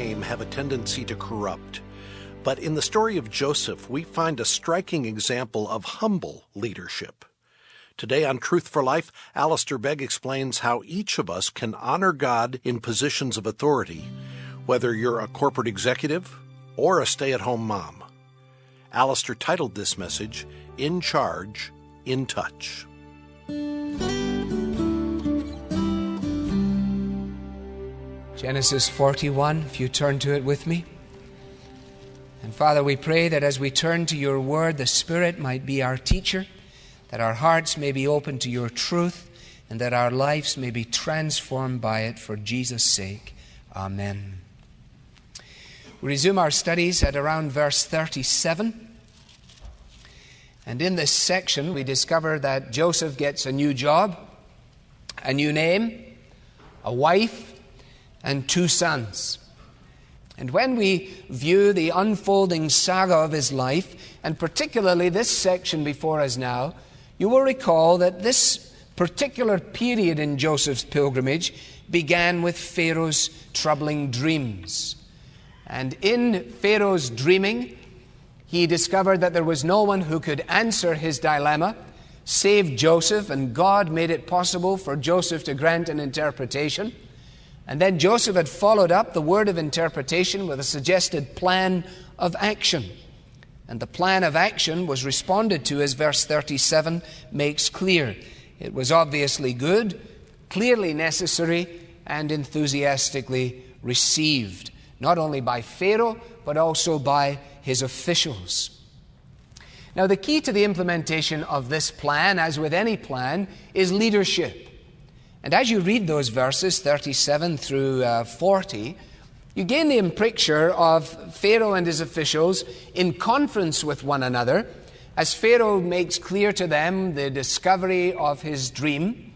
fame have a tendency to corrupt. But in the story of Joseph, we find a striking example of humble leadership. Today on Truth for Life, Alistair Begg explains how each of us can honor God in positions of authority, whether you're a corporate executive or a stay-at-home mom. Alistair titled this message, In Charge, in Touch. Genesis 41, if you turn to it with me. And Father, we pray that as we turn to your word, the Spirit might be our teacher, that our hearts may be open to your truth, and that our lives may be transformed by it for Jesus' sake. Amen. We resume our studies at around verse 37. And in this section, we discover that Joseph gets a new job, a new name, a wife, and 2 sons. And when we view the unfolding saga of his life, and particularly this section before us now, you will recall that this particular period in Joseph's pilgrimage began with Pharaoh's troubling dreams. And in Pharaoh's dreaming, he discovered that there was no one who could answer his dilemma save Joseph, and God made it possible for Joseph to grant an interpretation. And then Joseph had followed up the word of interpretation with a suggested plan of action. And the plan of action was responded to, as verse 37 makes clear. It was obviously good, clearly necessary, and enthusiastically received, not only by Pharaoh, but also by his officials. Now, the key to the implementation of this plan, as with any plan, is leadership. And as you read those verses, 37 through 40, you gain the picture of Pharaoh and his officials in conference with one another, as Pharaoh makes clear to them the discovery of his dream,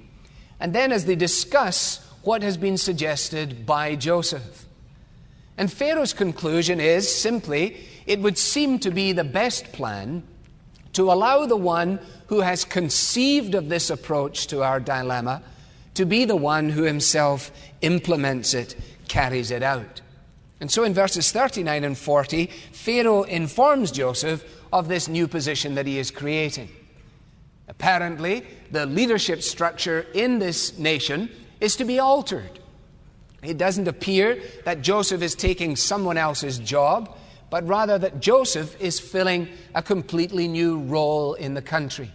and then as they discuss what has been suggested by Joseph. And Pharaoh's conclusion is simply, it would seem to be the best plan to allow the one who has conceived of this approach to our dilemma to be the one who himself implements it, carries it out. And so in verses 39 and 40, Pharaoh informs Joseph of this new position that he is creating. Apparently, the leadership structure in this nation is to be altered. It doesn't appear that Joseph is taking someone else's job, but rather that Joseph is filling a completely new role in the country.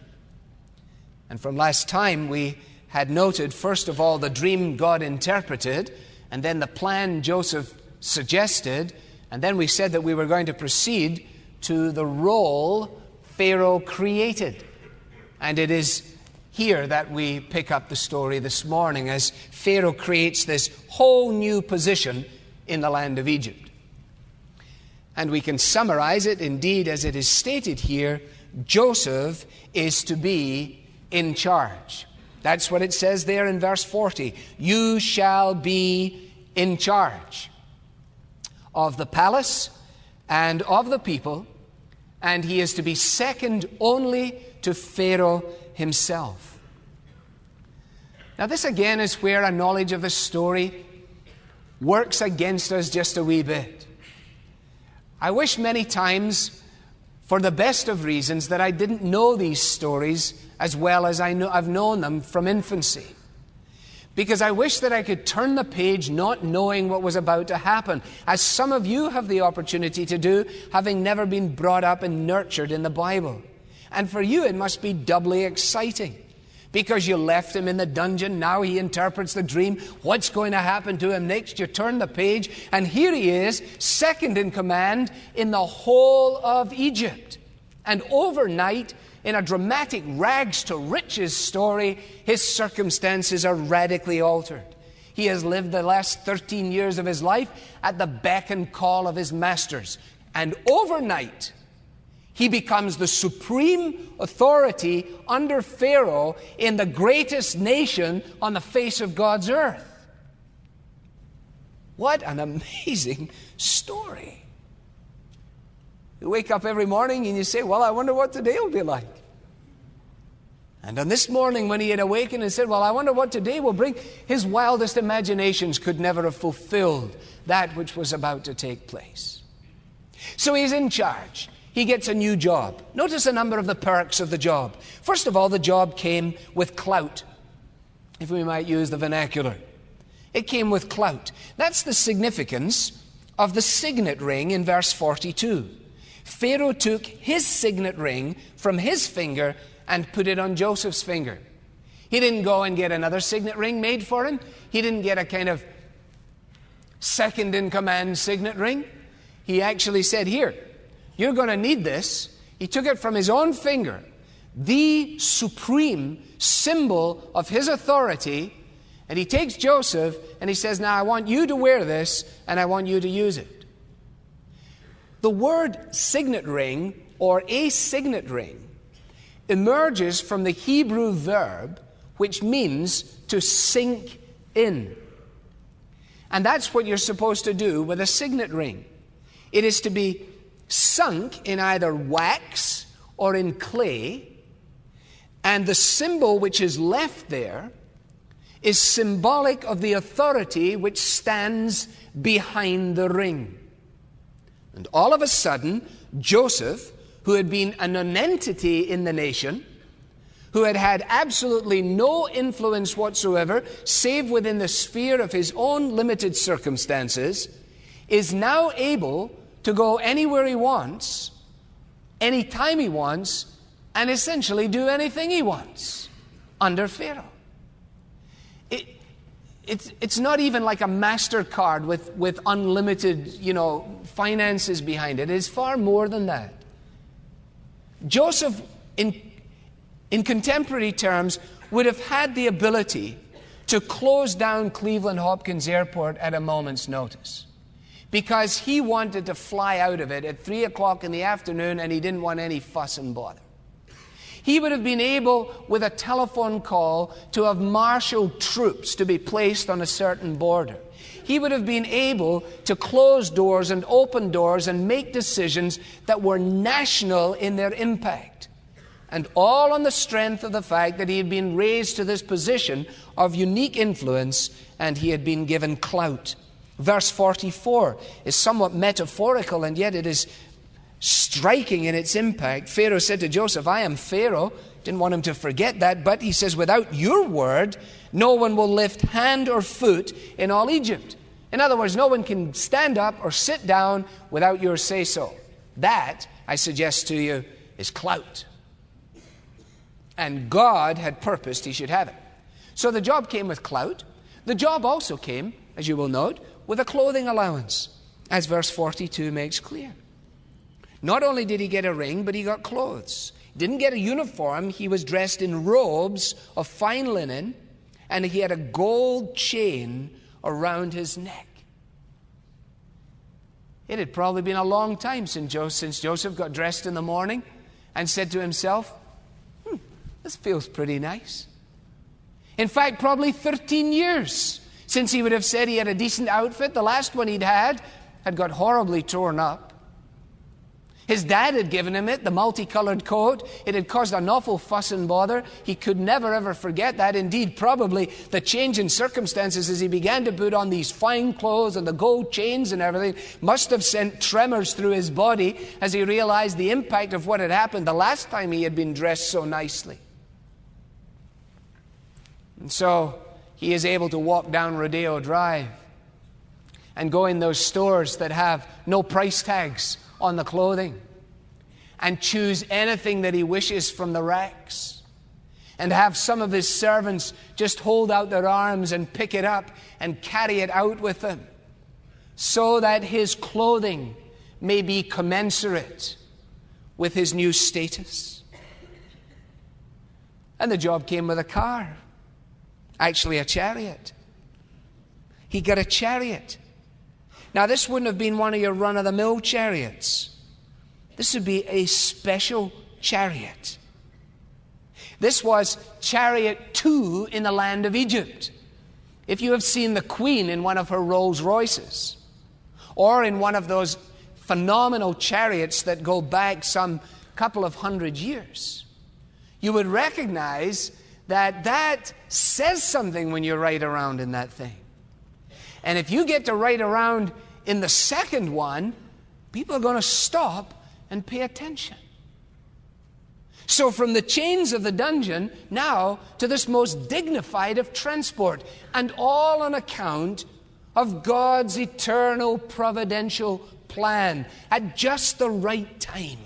And from last time, we had noted, first of all, the dream God interpreted, and then the plan Joseph suggested, and then we said that we were going to proceed to the role Pharaoh created. And it is here that we pick up the story this morning, as Pharaoh creates this whole new position in the land of Egypt. And we can summarize it, indeed, as it is stated here, Joseph is to be in charge. That's what it says there in verse 40. You shall be in charge of the palace and of the people, and he is to be second only to Pharaoh himself. Now this again is where a knowledge of the story works against us just a wee bit. I wish many times, for the best of reasons, that I didn't know these stories as well as I've known them from infancy. Because I wish that I could turn the page not knowing what was about to happen, as some of you have the opportunity to do, having never been brought up and nurtured in the Bible. And for you it must be doubly exciting, because you left him in the dungeon, now he interprets the dream. What's going to happen to him next? You turn the page, and here he is, second in command in the whole of Egypt. And overnight, in a dramatic rags to riches story, his circumstances are radically altered. He has lived the last 13 years of his life at the beck and call of his masters. And overnight, he becomes the supreme authority under Pharaoh in the greatest nation on the face of God's earth. What an amazing story. You wake up every morning and you say, well, I wonder what today will be like. And on this morning when he had awakened and said, well, I wonder what today will bring, his wildest imaginations could never have fulfilled that which was about to take place. So he's in charge. He gets a new job. Notice a number of the perks of the job. First of all, the job came with clout, if we might use the vernacular. It came with clout. That's the significance of the signet ring in verse 42. Pharaoh took his signet ring from his finger and put it on Joseph's finger. He didn't go and get another signet ring made for him. He didn't get a kind of second-in-command signet ring. He actually said, here, you're going to need this. He took it from his own finger, the supreme symbol of his authority, and he takes Joseph and he says, now I want you to wear this and I want you to use it. The word signet ring or a signet ring emerges from the Hebrew verb which means to sink in. And that's what you're supposed to do with a signet ring. It is to be sunk in either wax or in clay, and the symbol which is left there is symbolic of the authority which stands behind the ring. And all of a sudden, Joseph, who had been a nonentity in the nation, who had had absolutely no influence whatsoever, save within the sphere of his own limited circumstances, is now able to go anywhere he wants, anytime he wants, and essentially do anything he wants under Pharaoh. It's not even like a MasterCard with unlimited, finances behind it. It is far more than that. Joseph, in contemporary terms, would have had the ability to close down Cleveland Hopkins Airport at a moment's notice, because he wanted to fly out of it at 3 o'clock in the afternoon and he didn't want any fuss and bother. He would have been able, with a telephone call, to have marshaled troops to be placed on a certain border. He would have been able to close doors and open doors and make decisions that were national in their impact. And all on the strength of the fact that he had been raised to this position of unique influence and he had been given clout. Verse 44 is somewhat metaphorical, and yet it is striking in its impact. Pharaoh said to Joseph, I am Pharaoh. Didn't want him to forget that, but he says, without your word, no one will lift hand or foot in all Egypt. In other words, no one can stand up or sit down without your say-so. That, I suggest to you, is clout. And God had purposed he should have it. So the job came with clout. The job also came, as you will note, with a clothing allowance, as verse 42 makes clear. Not only did he get a ring, but he got clothes. He didn't get a uniform. He was dressed in robes of fine linen, and he had a gold chain around his neck. It had probably been a long time since Joseph got dressed in the morning and said to himself, this feels pretty nice. In fact, probably 13 years since he would have said he had a decent outfit. The last one he'd had got horribly torn up. His dad had given him it, the multicolored coat. It had caused an awful fuss and bother. He could never ever forget that. Indeed, probably the change in circumstances as he began to put on these fine clothes and the gold chains and everything must have sent tremors through his body as he realized the impact of what had happened the last time he had been dressed so nicely. And so he is able to walk down Rodeo Drive and go in those stores that have no price tags on the clothing and choose anything that he wishes from the racks, and have some of his servants just hold out their arms and pick it up and carry it out with them, so that his clothing may be commensurate with his new status. And the job came with a car, actually a chariot. He got a chariot. Now, this wouldn't have been one of your run-of-the-mill chariots. This would be a special chariot. This was chariot 2 in the land of Egypt. If you have seen the Queen in one of her Rolls Royces, or in one of those phenomenal chariots that go back some couple of hundred years, you would recognize that that says something when you write around in that thing. And if you get to write around in the second one, people are going to stop and pay attention. So from the chains of the dungeon now to this most dignified of transport, and all on account of God's eternal providential plan at just the right time.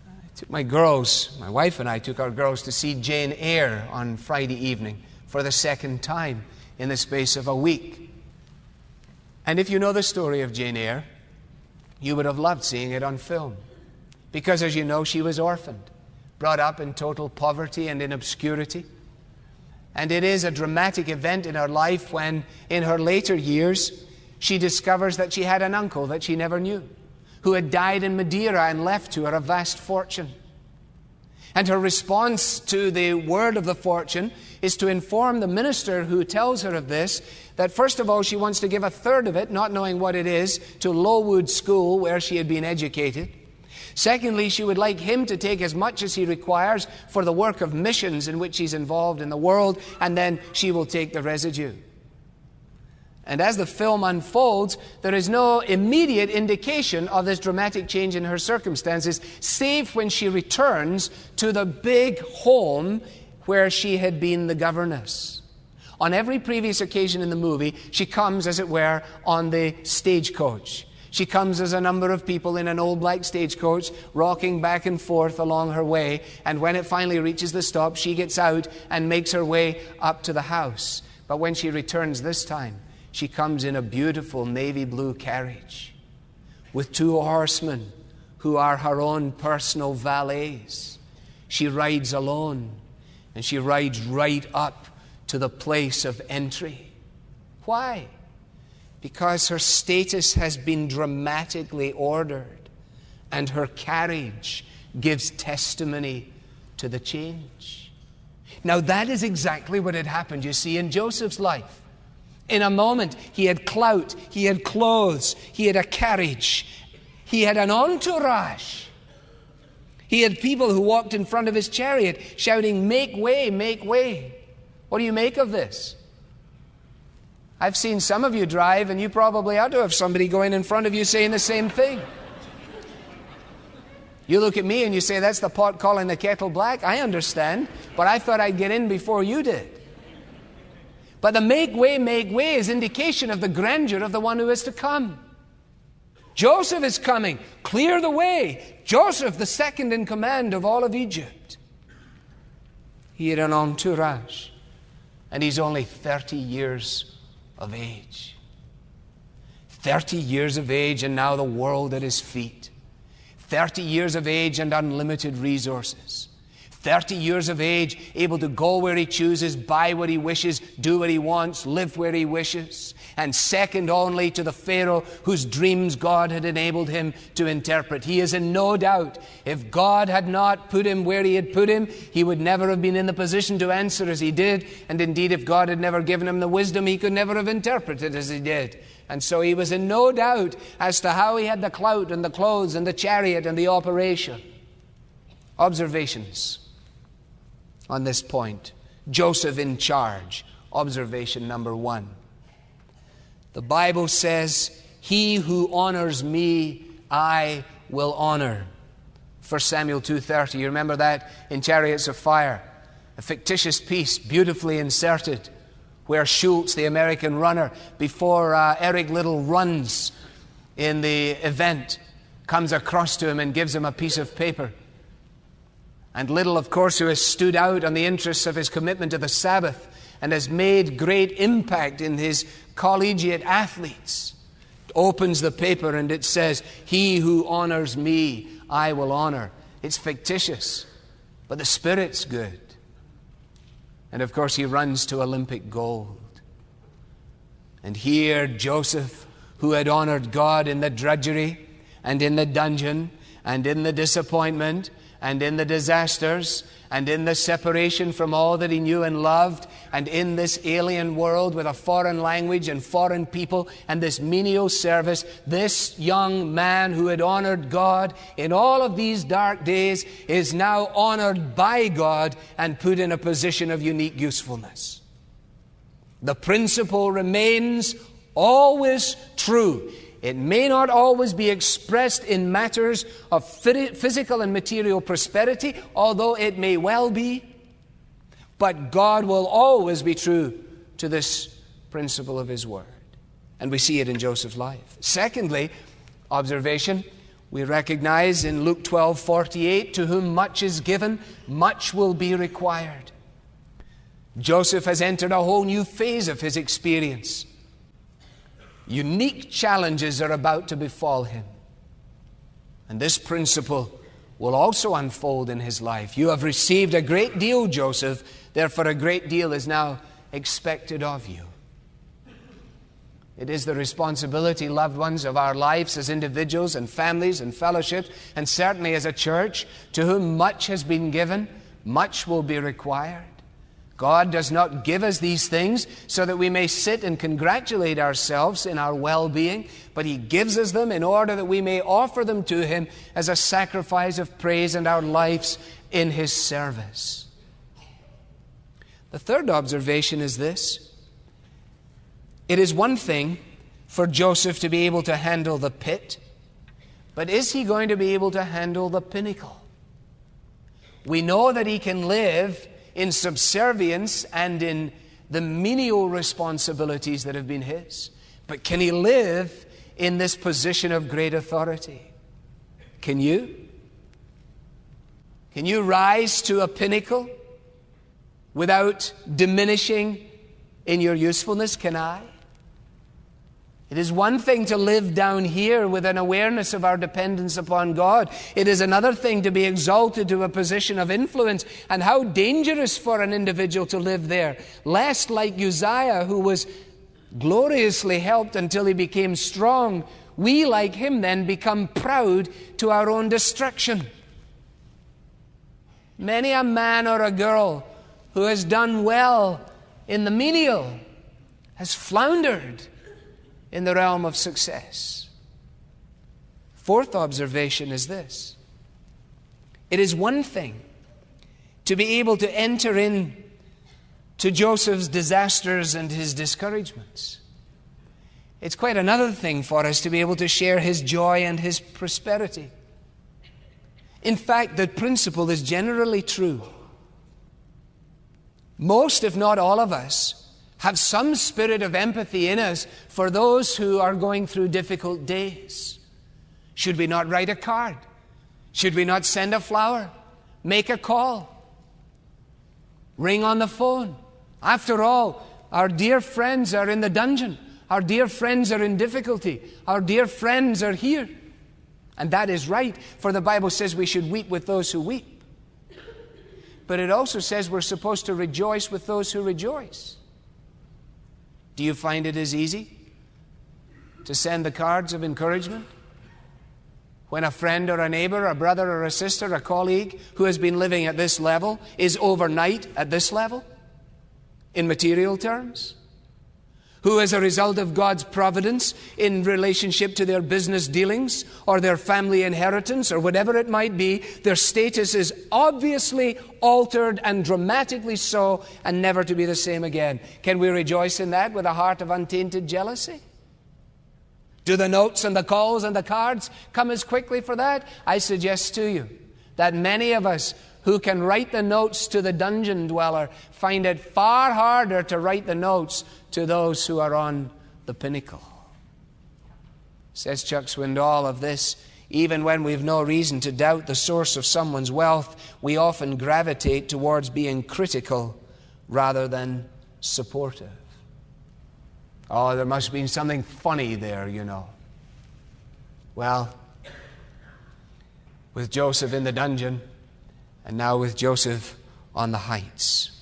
I took my wife and I took our girls to see Jane Eyre on Friday evening for the second time in the space of a week. And if you know the story of Jane Eyre, you would have loved seeing it on film. Because, as you know, she was orphaned, brought up in total poverty and in obscurity. And it is a dramatic event in her life when, in her later years, she discovers that she had an uncle that she never knew, who had died in Madeira and left to her a vast fortune. And her response to the word of the fortune is to inform the minister who tells her of this that, first of all, she wants to give a third of it, not knowing what it is, to Lowood School, where she had been educated. Secondly, she would like him to take as much as he requires for the work of missions in which he's involved in the world, and then she will take the residue. And as the film unfolds, there is no immediate indication of this dramatic change in her circumstances, save when she returns to the big home where she had been the governess. On every previous occasion in the movie, she comes, as it were, on the stagecoach. She comes as a number of people in an old black stagecoach, rocking back and forth along her way, and when it finally reaches the stop, she gets out and makes her way up to the house. But when she returns this time, she comes in a beautiful navy blue carriage with 2 horsemen who are her own personal valets. She rides alone, and she rides right up to the place of entry. Why? Because her status has been dramatically ordered, and her carriage gives testimony to the change. Now that is exactly what had happened, you see, in Joseph's life. In a moment, he had clout, he had clothes, he had a carriage, he had an entourage. He had people who walked in front of his chariot shouting, "Make way, make way." What do you make of this? I've seen some of you drive, and you probably ought to have somebody going in front of you saying the same thing. You look at me and you say, "That's the pot calling the kettle black." I understand, but I thought I'd get in before you did. But the make way is indication of the grandeur of the one who is to come. Joseph is coming. Clear the way. Joseph, the second in command of all of Egypt. He had an entourage, and he's only 30 years of age. 30 years of age, and now the world at his feet. 30 years of age and unlimited resources. 30 years of age, able to go where he chooses, buy what he wishes, do what he wants, live where he wishes. And second only to the Pharaoh whose dreams God had enabled him to interpret. He is in no doubt, if God had not put him where he had put him, he would never have been in the position to answer as he did. And indeed, if God had never given him the wisdom, he could never have interpreted as he did. And so he was in no doubt as to how he had the clout and the clothes and the chariot and the operation. Observations on this point. Joseph in charge. Observation number 1. The Bible says, "He who honors me, I will honor." 1 Samuel 2:30. You remember that in Chariots of Fire? A fictitious piece, beautifully inserted, where Schultz, the American runner, before Eric Liddell runs in the event, comes across to him and gives him a piece of paper. And Liddell, of course, who has stood out on the interests of his commitment to the Sabbath and has made great impact in his collegiate athletes, opens the paper and it says, "He who honors me, I will honor." It's fictitious, but the spirit's good. And of course, he runs to Olympic gold. And here, Joseph, who had honored God in the drudgery and in the dungeon and in the disappointment and in the disasters, and in the separation from all that he knew and loved, and in this alien world with a foreign language and foreign people and this menial service, this young man who had honored God in all of these dark days is now honored by God and put in a position of unique usefulness. The principle remains always true. It may not always be expressed in matters of physical and material prosperity, although it may well be. But God will always be true to this principle of His Word. And we see it in Joseph's life. Secondly, observation, we recognize in Luke 12:48, to whom much is given, much will be required. Joseph has entered a whole new phase of his experience. Unique challenges are about to befall him. And this principle will also unfold in his life. You have received a great deal, Joseph, therefore a great deal is now expected of you. It is the responsibility, loved ones, of our lives as individuals and families and fellowships, and certainly as a church, to whom much has been given, much will be required. God does not give us these things so that we may sit and congratulate ourselves in our well-being, but He gives us them in order that we may offer them to Him as a sacrifice of praise and our lives in His service. The third observation is this. It is one thing for Joseph to be able to handle the pit, but is he going to be able to handle the pinnacle? We know that he can live in subservience and in the menial responsibilities that have been his. But can he live in this position of great authority? Can you? Can you rise to a pinnacle without diminishing in your usefulness? Can I? It is one thing to live down here with an awareness of our dependence upon God. It is another thing to be exalted to a position of influence. And how dangerous for an individual to live there, lest, like Uzziah, who was gloriously helped until he became strong, we, like him, then become proud to our own destruction. Many a man or a girl who has done well in the menial has floundered in the realm of success. Fourth observation is this. It is one thing to be able to enter in to Joseph's disasters and his discouragements. It's quite another thing for us to be able to share his joy and his prosperity. In fact, the principle is generally true. Most, if not all of us, have some spirit of empathy in us for those who are going through difficult days. Should we not write a card? Should we not send a flower? Make a call? Ring on the phone? After all, our dear friends are in the dungeon. Our dear friends are in difficulty. Our dear friends are here. And that is right, for the Bible says we should weep with those who weep. But it also says we're supposed to rejoice with those who rejoice. Do you find it as easy to send the cards of encouragement when a friend or a neighbor, a brother or a sister, a colleague who has been living at this level is overnight at this level in material terms? Who, as a result of God's providence in relationship to their business dealings or their family inheritance or whatever it might be, their status is obviously altered and dramatically so, and never to be the same again. Can we rejoice in that with a heart of untainted jealousy? Do the notes and the calls and the cards come as quickly for that? I suggest to you that many of us who can write the notes to the dungeon dweller find it far harder to write the notes to those who are on the pinnacle. Says Chuck Swindoll of this, even when we've no reason to doubt the source of someone's wealth, we often gravitate towards being critical rather than supportive. Oh, there must have been something funny there, you know. Well, with Joseph in the dungeon, and now with Joseph on the heights.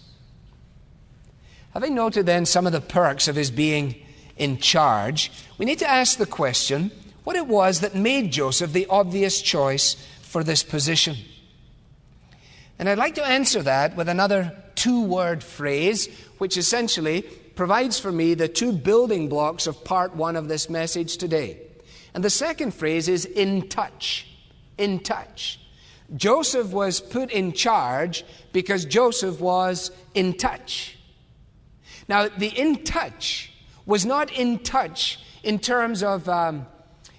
Having noted then some of the perks of his being in charge, we need to ask the question what it was that made Joseph the obvious choice for this position. And I'd like to answer that with another two-word phrase, which essentially provides for me the two building blocks of part one of this message today. And the second phrase is in touch. In touch. Joseph was put in charge because Joseph was in touch. Now, the in touch was not in touch in terms of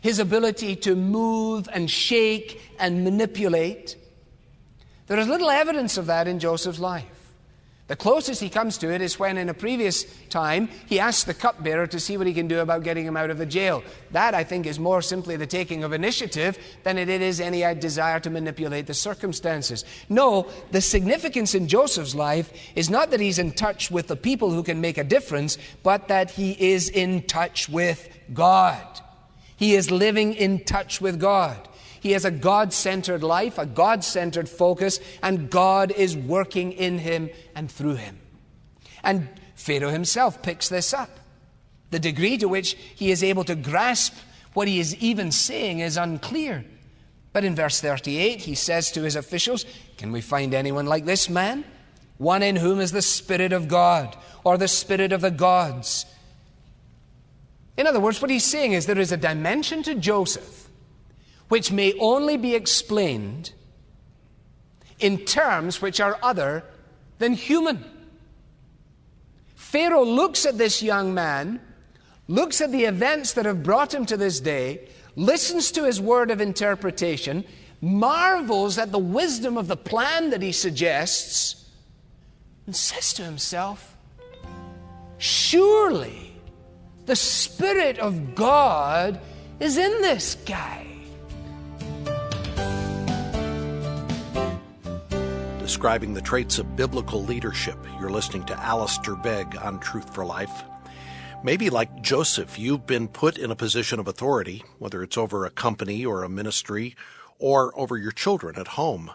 his ability to move and shake and manipulate. There is little evidence of that in Joseph's life. The closest he comes to it is when in a previous time he asked the cupbearer to see what he can do about getting him out of the jail. That, I think, is more simply the taking of initiative than it is any desire to manipulate the circumstances. No, the significance in Joseph's life is not that he's in touch with the people who can make a difference, but that he is in touch with God. He is living in touch with God. He has a God-centered life, a God-centered focus, and God is working in him and through him. And Pharaoh himself picks this up. The degree to which he is able to grasp what he is even saying is unclear. But in verse 38, he says to his officials, "Can we find anyone like this man? One in whom is the Spirit of God, or the Spirit of the gods." In other words, what he's saying is there is a dimension to Joseph which may only be explained in terms which are other than human. Pharaoh looks at this young man, looks at the events that have brought him to this day, listens to his word of interpretation, marvels at the wisdom of the plan that he suggests, and says to himself, "Surely the Spirit of God is in this guy." Describing the traits of biblical leadership, you're listening to Alistair Begg on Truth for Life. Maybe like Joseph, you've been put in a position of authority, whether it's over a company or a ministry or over your children at home.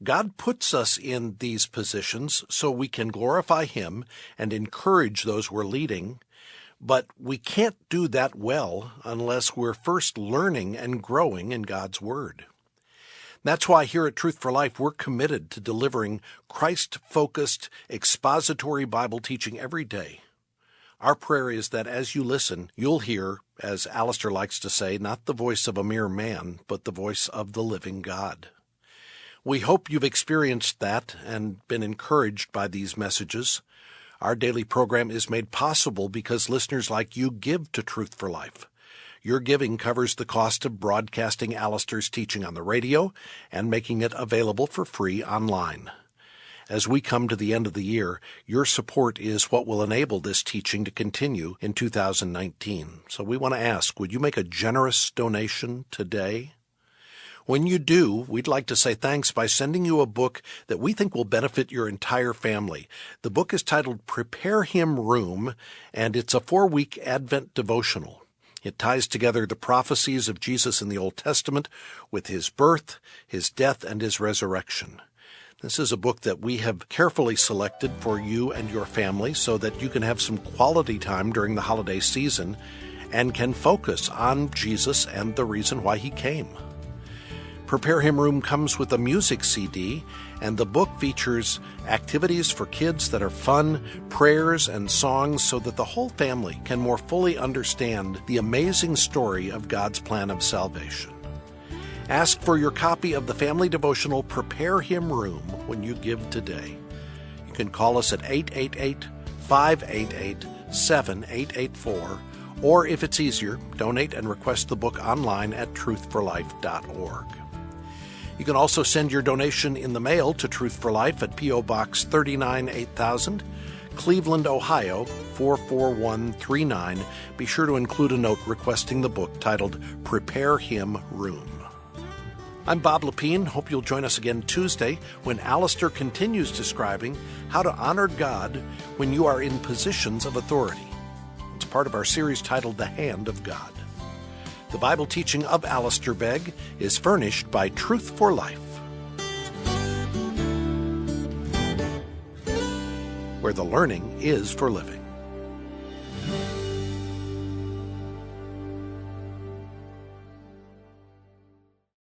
God puts us in these positions so we can glorify Him and encourage those we're leading, but we can't do that well unless we're first learning and growing in God's Word. That's why here at Truth for Life, we're committed to delivering Christ-focused, expository Bible teaching every day. Our prayer is that as you listen, you'll hear, as Alistair likes to say, not the voice of a mere man, but the voice of the living God. We hope you've experienced that and been encouraged by these messages. Our daily program is made possible because listeners like you give to Truth for Life. Your giving covers the cost of broadcasting Alistair's teaching on the radio and making it available for free online. As we come to the end of the year, your support is what will enable this teaching to continue in 2019. So we want to ask, would you make a generous donation today? When you do, we'd like to say thanks by sending you a book that we think will benefit your entire family. The book is titled Prepare Him Room, and it's a 4-week Advent devotional. It ties together the prophecies of Jesus in the Old Testament with his birth, his death, and his resurrection. This is a book that we have carefully selected for you and your family so that you can have some quality time during the holiday season and can focus on Jesus and the reason why he came. Prepare Him Room comes with a music CD, and the book features activities for kids that are fun, prayers, and songs so that the whole family can more fully understand the amazing story of God's plan of salvation. Ask for your copy of the family devotional Prepare Him Room when you give today. You can call us at 888-588-7884, or if it's easier, donate and request the book online at truthforlife.org. You can also send your donation in the mail to Truth for Life at P.O. Box 39 8000, Cleveland, Ohio 44139. Be sure to include a note requesting the book titled Prepare Him Room. I'm Bob Lepine. Hope you'll join us again Tuesday when Alistair continues describing how to honor God when you are in positions of authority. It's part of our series titled The Hand of God. The Bible teaching of Alistair Begg is furnished by Truth for Life, where the learning is for living.